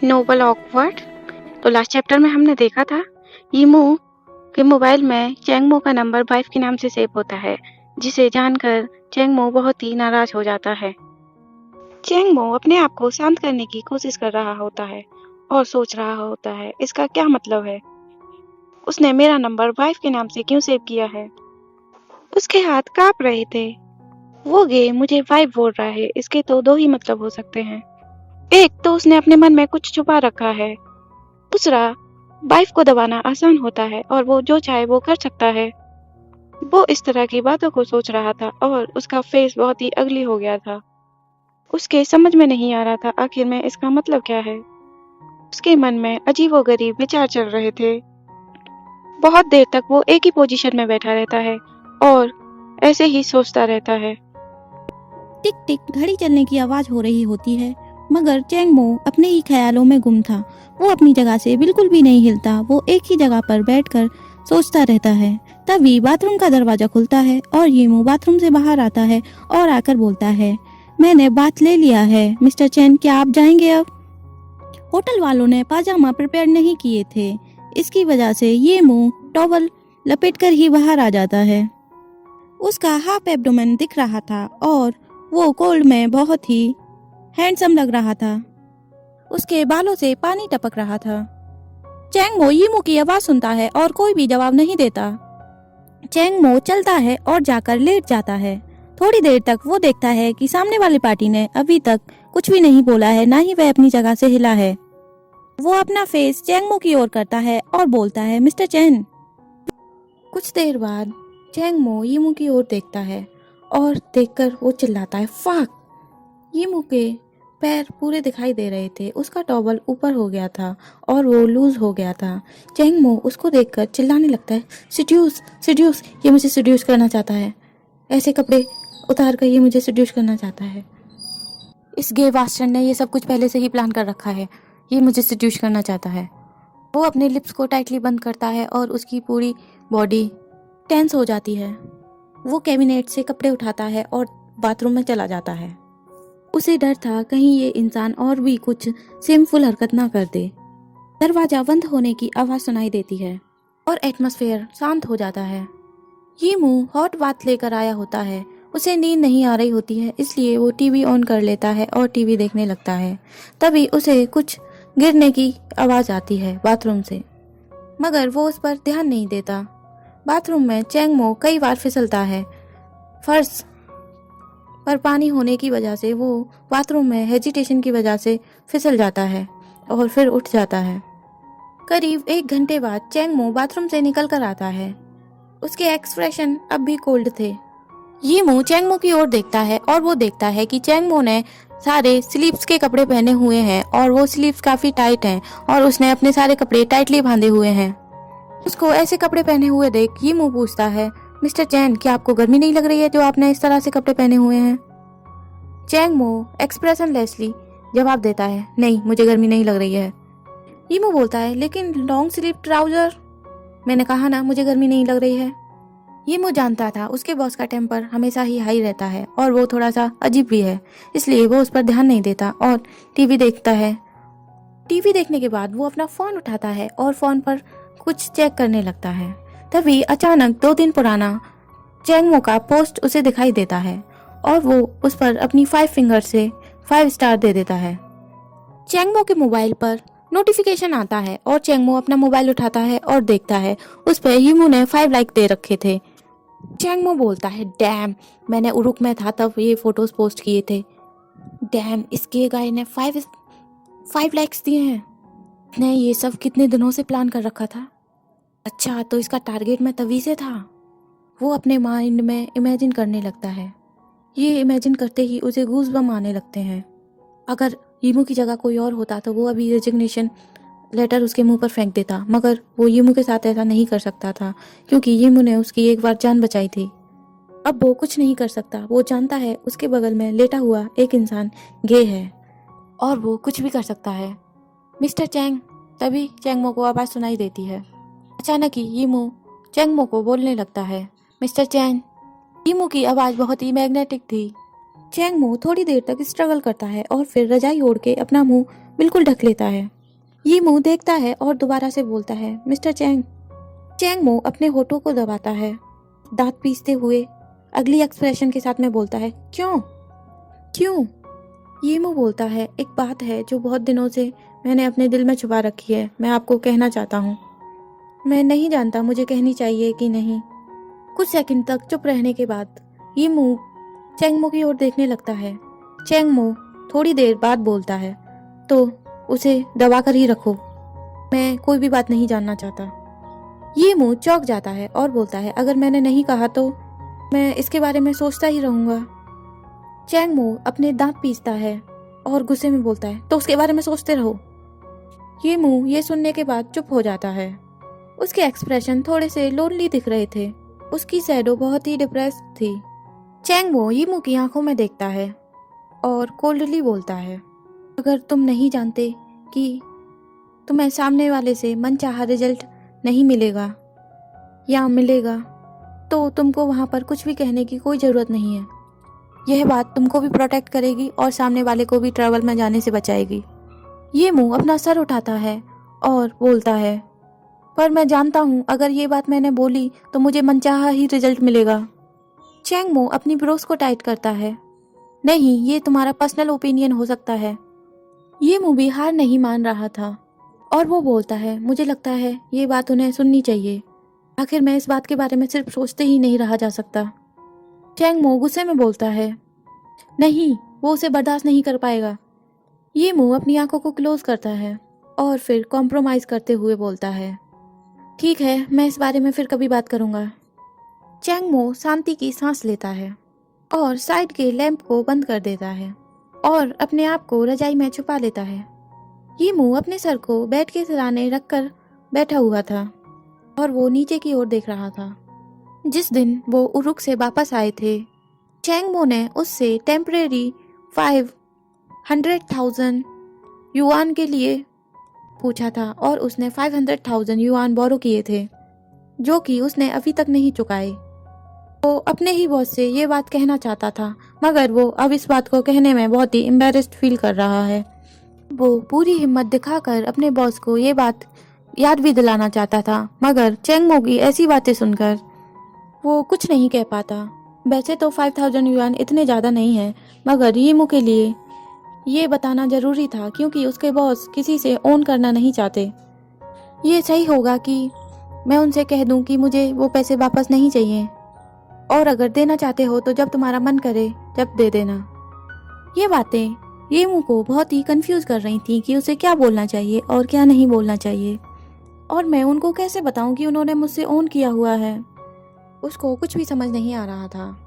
Nobel awkward. तो last chapter में हमने देखा था यीमू के मोबाइल में चैंगमो का नंबर वाइफ के नाम से सेव होता है, जिसे जानकर चैंगमो बहुत ही नाराज हो जाता है। चैंगमो अपने आप को शांत करने की कोशिश कर रहा होता है और सोच रहा होता है इसका क्या मतलब है, उसने मेरा नंबर वाइफ के नाम से क्यों सेव किया है। उसके हाथ कांप रहे थे। वो गे मुझे वाइफ बोल रहा है, इसके तो दो ही मतलब हो सकते हैं। एक तो उसने अपने मन में कुछ छुपा रखा है, दूसरा वाइफ को दबाना आसान होता है और वो जो चाहे वो कर सकता है। वो इस तरह की बातों को सोच रहा था और उसका फेस बहुत ही अगली हो गया था। उसके समझ में नहीं आ रहा था आखिर में इसका मतलब क्या है। उसके मन में अजीबोगरीब विचार चल रहे थे। बहुत देर तक वो एक ही पोजीशन में बैठा रहता है और ऐसे ही सोचता रहता है। टिक टिक घड़ी चलने की आवाज हो रही होती है, मगर चैंगमो अपने ही ख्यालों में गुम था। वो अपनी जगह से बिल्कुल भी नहीं हिलता। वो एक ही जगह पर बैठकर सोचता रहता है। तभी बाथरूम का दरवाजा खुलता है और यीमू बाथरूम से बाहर आता है और आकर बोलता है, मैंने बात ले लिया है मिस्टर चैन, क्या आप जाएंगे अब? होटल वालों ने पाजामा प्रिपेयर नहीं किए थे, इसकी वजह से यीमू टॉवल लपेटकर ही बाहर आ जाता है। उसका हाफ एब्डोमेन दिख रहा था और वो कोल्ड में बहुत ही हैंडसम लग रहा था। उसके बालों से पानी टपक रहा था। चैंगमो यीमू की आवाज सुनता है और कोई भी जवाब नहीं देता। चैंगमो चलता है और जाकर लेट जाता है। थोड़ी देर तक वो देखता है कि सामने वाली पार्टी ने अभी तक कुछ भी नहीं बोला है, ना ही वह अपनी जगह से हिला है। वो अपना फेस चैंगमो की ओर करता है और बोलता है, मिस्टर चैन। कुछ देर बाद चैंगमो यीमू की ओर देखता है और देखकर वो चिल्लाता है, फाक। यीमू के पैर पूरे दिखाई दे रहे थे। उसका टॉवल ऊपर हो गया था और वो लूज हो गया था। चैंगमो उसको देखकर चिल्लाने लगता है, सिड्यूस सिड्यूस, ये मुझे सिड्यूस करना चाहता है। ऐसे कपड़े उतार कर ये मुझे सिड्यूस करना चाहता है। इस गे बास्टर्ड ने ये सब कुछ पहले से ही प्लान कर रखा है। ये मुझे सिड्यूस करना चाहता है। वो अपने लिप्स को टाइटली बंद करता है और उसकी पूरी बॉडी टेंस हो जाती है। वो कैबिनेट से कपड़े उठाता है और बाथरूम में चला जाता है। उसे डर था कहीं ये इंसान और भी कुछ शेमफुल हरकत ना कर दे। दरवाजा बंद होने की आवाज सुनाई देती है और एटमॉस्फेयर शांत हो जाता है। यीमू हॉट बात लेकर आया होता है। उसे नींद नहीं आ रही होती है, इसलिए वो टीवी ऑन कर लेता है और टीवी देखने लगता है। तभी उसे कुछ गिरने की आवाज आती है बाथरूम से, मगर वो उस पर ध्यान नहीं देता। बाथरूम में चैंगमो कई बार फिसलता है। फर्श पर पानी होने की वजह से वो बाथरूम में हेजिटेशन की वजह से फिसल जाता है और फिर उठ जाता है। करीब 1 घंटे बाद चैंगमो बाथरूम से निकल कर आता है। उसके एक्सप्रेशन अब भी कोल्ड थे। यीमू चैंगमो की ओर देखता है और वो देखता है कि चैंगमो ने सारे स्लीव्स के कपड़े पहने हुए हैं और वो स्लीव्स काफी टाइट हैं और उसने अपने सारे कपड़े टाइटली बांधे हुए हैं। उसको ऐसे कपड़े पहने हुए देख यीमू पूछता है, मिस्टर चैन, क्या आपको गर्मी नहीं लग रही है जो आपने इस तरह से कपड़े पहने हुए हैं? चैंगमो एक्सप्रेशनलेसली जवाब देता है, नहीं, मुझे गर्मी नहीं लग रही है। यीमू बोलता है, लेकिन लॉन्ग स्लीव ट्राउजर। मैंने कहा ना, मुझे गर्मी नहीं लग रही है। यीमू जानता था उसके बॉस का टेम्पर हमेशा ही हाई रहता है और वो थोड़ा सा अजीब भी है, इसलिए वो उस पर ध्यान नहीं देता और टीवी देखता है। टीवी देखने के बाद वो अपना फोन उठाता है और फोन पर कुछ चेक करने लगता है। तभी अचानक 2 दिन पुराना चैंगमो का पोस्ट उसे दिखाई देता है और वो उस पर अपनी 5 फिंगर से 5 स्टार दे देता है। चैंगमो के मोबाइल पर नोटिफिकेशन आता है और चैंगमो अपना मोबाइल उठाता है और देखता है उस पर यीमू ने 5 लाइक दे रखे थे। चैंगमो बोलता है, डैम, मैंने उरुक में था तब ये फोटोज पोस्ट किए थे। डैम, इसके गाय ने 5 लाइक्स दिए हैं। ने ये सब कितने दिनों से प्लान कर रखा था। अच्छा, तो इसका टारगेट में तभी से था। वो अपने माइंड में इमेजिन करने लगता है। ये इमेजिन करते ही उसे गूज़बम्प आने लगते हैं। अगर यीमू की जगह कोई और होता तो वो अभी रेजिग्नेशन लेटर उसके मुंह पर फेंक देता, मगर वो यीमू के साथ ऐसा नहीं कर सकता था क्योंकि यीमू ने उसकी एक बार जान बचाई थी। अब वो कुछ नहीं कर सकता। वो जानता है उसके बगल में लेटा हुआ एक इंसान गे है और वो कुछ भी कर सकता है। Mister Chang. तभी चैंगमो को आवाज़ सुनाई देती है। अचानक ही यीमू चैंगमो को बोलने लगता है, मिस्टर चैन। यीमू की आवाज़ बहुत ही मैग्नेटिक थी। चैंगमो थोड़ी देर तक स्ट्रगल करता है और फिर रजाई ओढ़ के अपना मुंह बिल्कुल ढक लेता है। ये मुंह देखता है और दोबारा से बोलता है, मिस्टर चैंग। चैंग मो अपने होठों को दबाता है, दांत पीसते हुए अगली एक्सप्रेशन के साथ में बोलता है, क्यों क्यों? ये मुंह बोलता है, एक बात है जो बहुत दिनों से मैंने अपने दिल में छुपा रखी है, मैं आपको कहना चाहता हूँ। मैं नहीं जानता मुझे कहनी चाहिए कि नहीं। कुछ सेकंड तक चुप रहने के बाद ये मुंह चैंगमो की ओर देखने लगता है। चैंगमो थोड़ी देर बाद बोलता है, तो उसे दबा कर ही रखो, मैं कोई भी बात नहीं जानना चाहता। ये मुंह चौंक जाता है और बोलता है, अगर मैंने नहीं कहा तो मैं इसके बारे में सोचता ही रहूंगा। चैंगमो अपने दांत पीसता है और गुस्से में बोलता है, तो उसके बारे में सोचते रहो। ये मुंह ये सुनने के बाद चुप हो जाता है। उसके एक्सप्रेशन थोड़े से लोनली दिख रहे थे, उसकी शैडो बहुत ही डिप्रेस्ड थी। चैंगमो ये मुंह की आंखों में देखता है और कोल्डली बोलता है, अगर तुम नहीं जानते कि तुम्हें सामने वाले से मनचाहा रिजल्ट नहीं मिलेगा या मिलेगा, तो तुमको वहाँ पर कुछ भी कहने की कोई ज़रूरत नहीं है। यह बात तुमको भी प्रोटेक्ट करेगी और सामने वाले को भी ट्रबल में जाने से बचाएगी। ये मुंह अपना सर उठाता है और बोलता है, पर मैं जानता हूँ अगर ये बात मैंने बोली तो मुझे मनचाहा ही रिजल्ट मिलेगा। चैंगमो अपनी ब्रोस को टाइट करता है, नहीं, ये तुम्हारा पर्सनल ओपिनियन हो सकता है। ये मुंह भी हार नहीं मान रहा था और वो बोलता है, मुझे लगता है ये बात उन्हें सुननी चाहिए, आखिर मैं इस बात के बारे में सिर्फ सोचते ही नहीं रहा जा सकता। चैंगमो गुस्से में बोलता है, नहीं, वो उसे बर्दाश्त नहीं कर पाएगा। ये मुंह अपनी आंखों को क्लोज करता है और फिर कॉम्प्रोमाइज करते हुए बोलता है, ठीक है, मैं इस बारे में फिर कभी बात करूंगा। चैंगमो शांति की सांस लेता है और साइड के लैंप को बंद कर देता है और अपने आप को रजाई में छुपा लेता है। ये मुंह अपने सर को बेड के सिराने रखकर बैठा हुआ था और वो नीचे की ओर देख रहा था। जिस दिन वो उरुक से वापस आए थे, चैंगमो ने उससे टेम्परेरी 500,000 युआन के लिए पूछा था और उसने 500,000 युआन बोरो किए थे, जो कि उसने अभी तक नहीं चुकाए। वो अपने ही बॉस से ये बात कहना चाहता था, मगर वो अब इस बात को कहने में बहुत ही एम्बेरेस्ड फील कर रहा है। वो पूरी हिम्मत दिखाकर अपने बॉस को ये बात याद भी दिलाना चाहता था, मगर चैंगमो की ऐसी बातें सुनकर वो कुछ नहीं कह पाता। वैसे तो 5,000 युआन इतने ज़्यादा नहीं है, मगर यीमू के लिए ये बताना ज़रूरी था क्योंकि उसके बॉस किसी से ओन करना नहीं चाहते। ये सही होगा कि मैं उनसे कह दूं कि मुझे वो पैसे वापस नहीं चाहिए, और अगर देना चाहते हो तो जब तुम्हारा मन करे जब दे देना। ये बातें यीमू को बहुत ही कंफ्यूज कर रही थी कि उसे क्या बोलना चाहिए और क्या नहीं बोलना चाहिए, और मैं उनको कैसे बताऊं कि उन्होंने मुझसे ओन किया हुआ है। उसको कुछ भी समझ नहीं आ रहा था।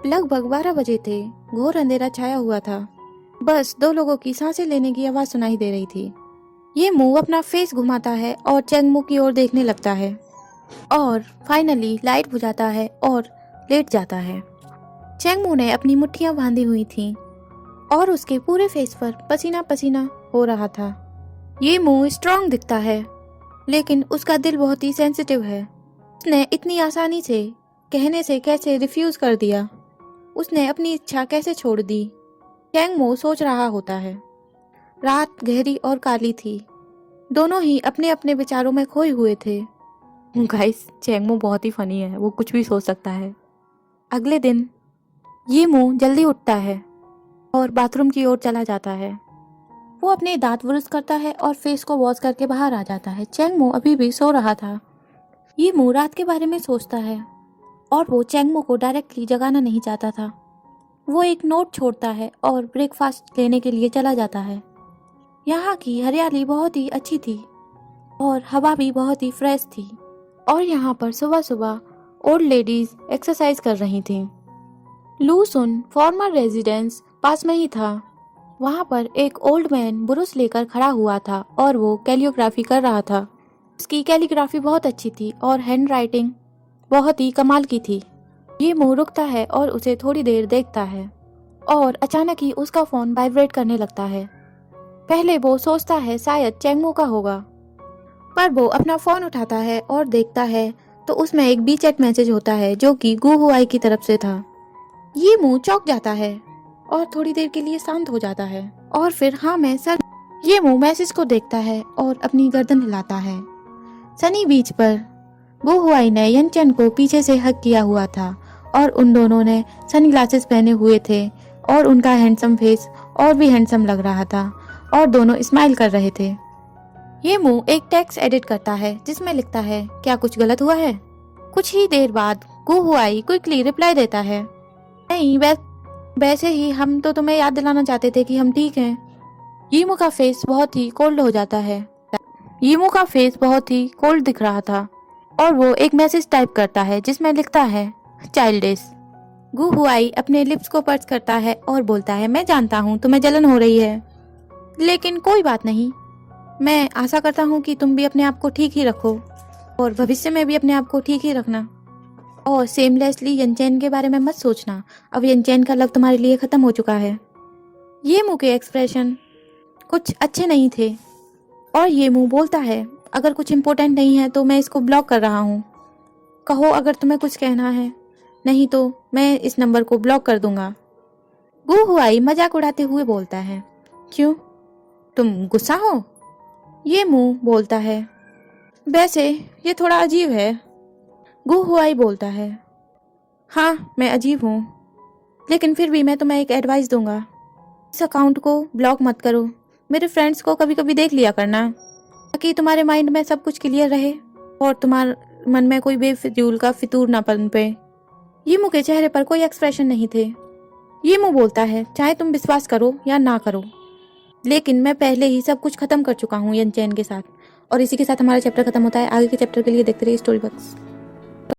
लगभग 12 बजे थे, घोर अंधेरा छाया हुआ था, बस 2 लोगों की सांसें लेने की आवाज़ सुनाई दे रही थी। ये मुंह अपना फेस घुमाता है और चैंगमो की ओर देखने लगता है और फाइनली लाइट बुझाता है और लेट जाता है। चैंगमो ने अपनी मुट्ठियां बांधी हुई थीं और उसके पूरे फेस पर पसीना पसीना हो रहा था। ये मुंह स्ट्रांग दिखता है, लेकिन उसका दिल बहुत ही सेंसिटिव है। उसने इतनी आसानी से कहने से कैसे रिफ्यूज कर दिया, उसने अपनी इच्छा कैसे छोड़ दी। चैंगमो सोच रहा होता है। रात गहरी और काली थी, दोनों ही अपने अपने विचारों में खोए हुए थे। गाइस, चैंगमो बहुत ही फनी है, वो कुछ भी सोच सकता है। अगले दिन ये मुंह जल्दी उठता है और बाथरूम की ओर चला जाता है। वो अपने दांत ब्रश करता है और फेस को वॉश करके बाहर आ जाता है। चैंगमो अभी भी सो रहा था। ये मुंह रात के बारे में सोचता है और वो चैंगमो को डायरेक्टली जगाना नहीं चाहता था। वो एक नोट छोड़ता है और ब्रेकफास्ट लेने के लिए चला जाता है। यहाँ की हरियाली बहुत ही अच्छी थी और हवा भी बहुत ही फ्रेश थी, और यहाँ पर सुबह सुबह ओल्ड लेडीज एक्सरसाइज कर रही थीं। लूसुन फॉर्मर रेजिडेंस पास में ही था। वहाँ पर एक ओल्ड मैन ब्रुश लेकर खड़ा हुआ था और वो कैलियोग्राफी कर रहा था। उसकी कैलीग्राफी बहुत अच्छी थी और हैंड राइटिंग बहुत ही कमाल की थी। ये मुंह रुकता है और उसे थोड़ी देर देखता है और अचानक ही उसका फोन वाइब्रेट करने लगता है। पहले वो सोचता है शायद चैंगमो का होगा, पर वो अपना फोन उठाता है और देखता है तो उसमें एक बी चैट मैसेज होता है जो कि गू हुआई की तरफ से था। ये मुंह चौंक जाता है और थोड़ी देर के लिए शांत हो जाता है और फिर हाँ मैं सर ये मुंह मैसेज को देखता है और अपनी गर्दन हिलाता है। सनी बीच पर गु हुआई ने यनचेन को पीछे से हक किया हुआ था और उन दोनों ने सन ग्लासेस पहने हुए थे और उनका हैंडसम फेस और भी हैंडसम लग रहा था और दोनों स्माइल कर रहे थे। ये मुंह एक टेक्स्ट एडिट करता है जिसमें लिखता है, क्या कुछ गलत हुआ है? कुछ ही देर बाद गु हुआई क्विकली रिप्लाई देता है, नहीं वैसे ही हम तो तुम्हें याद दिलाना चाहते थे कि हम ठीक हैं। यीमू का फेस बहुत ही कोल्ड हो जाता है। यीमू का फेस बहुत ही कोल्ड दिख रहा था और वो एक मैसेज टाइप करता है जिसमें लिखता है, चाइल्डिश। गु हुआई अपने लिप्स को पर्च करता है और बोलता है, मैं जानता हूँ तुम्हें जलन हो रही है, लेकिन कोई बात नहीं। मैं आशा करता हूँ कि तुम भी अपने आप को ठीक ही रखो और भविष्य में भी अपने आप को ठीक ही रखना। और सेमलेसली यनचेन के बारे में मत सोचना, अब यनचेन का लव तुम्हारे लिए खत्म हो चुका है। ये मुंह के एक्सप्रेशन कुछ अच्छे नहीं थे और ये मुंह बोलता है, अगर कुछ इम्पोर्टेंट नहीं है तो मैं इसको ब्लॉक कर रहा हूँ। कहो अगर तुम्हें कुछ कहना है, नहीं तो मैं इस नंबर को ब्लॉक कर दूंगा। गु हुआई मजाक उड़ाते हुए बोलता है, क्यों तुम गुस्सा हो? ये मुंह बोलता है, वैसे ये थोड़ा अजीब है। गु हुआई बोलता है, हाँ मैं अजीब हूँ, लेकिन फिर भी मैं तुम्हें एक एडवाइस दूंगा, इस अकाउंट को ब्लॉक मत करो। मेरे फ्रेंड्स को कभी कभी देख लिया करना ताकि तुम्हारे माइंड में सब कुछ क्लियर रहे और तुम्हारे मन में कोई बेफिजूल का फितूर ना पनपे। ये मुंह के चेहरे पर कोई एक्सप्रेशन नहीं थे। ये मुंह बोलता है, चाहे तुम विश्वास करो या ना करो, लेकिन मैं पहले ही सब कुछ खत्म कर चुका हूँ यनचेन के साथ। और इसी के साथ हमारा चैप्टर खत्म होता है। आगे के चैप्टर के लिए देखते रहिए स्टोरी बॉक्स।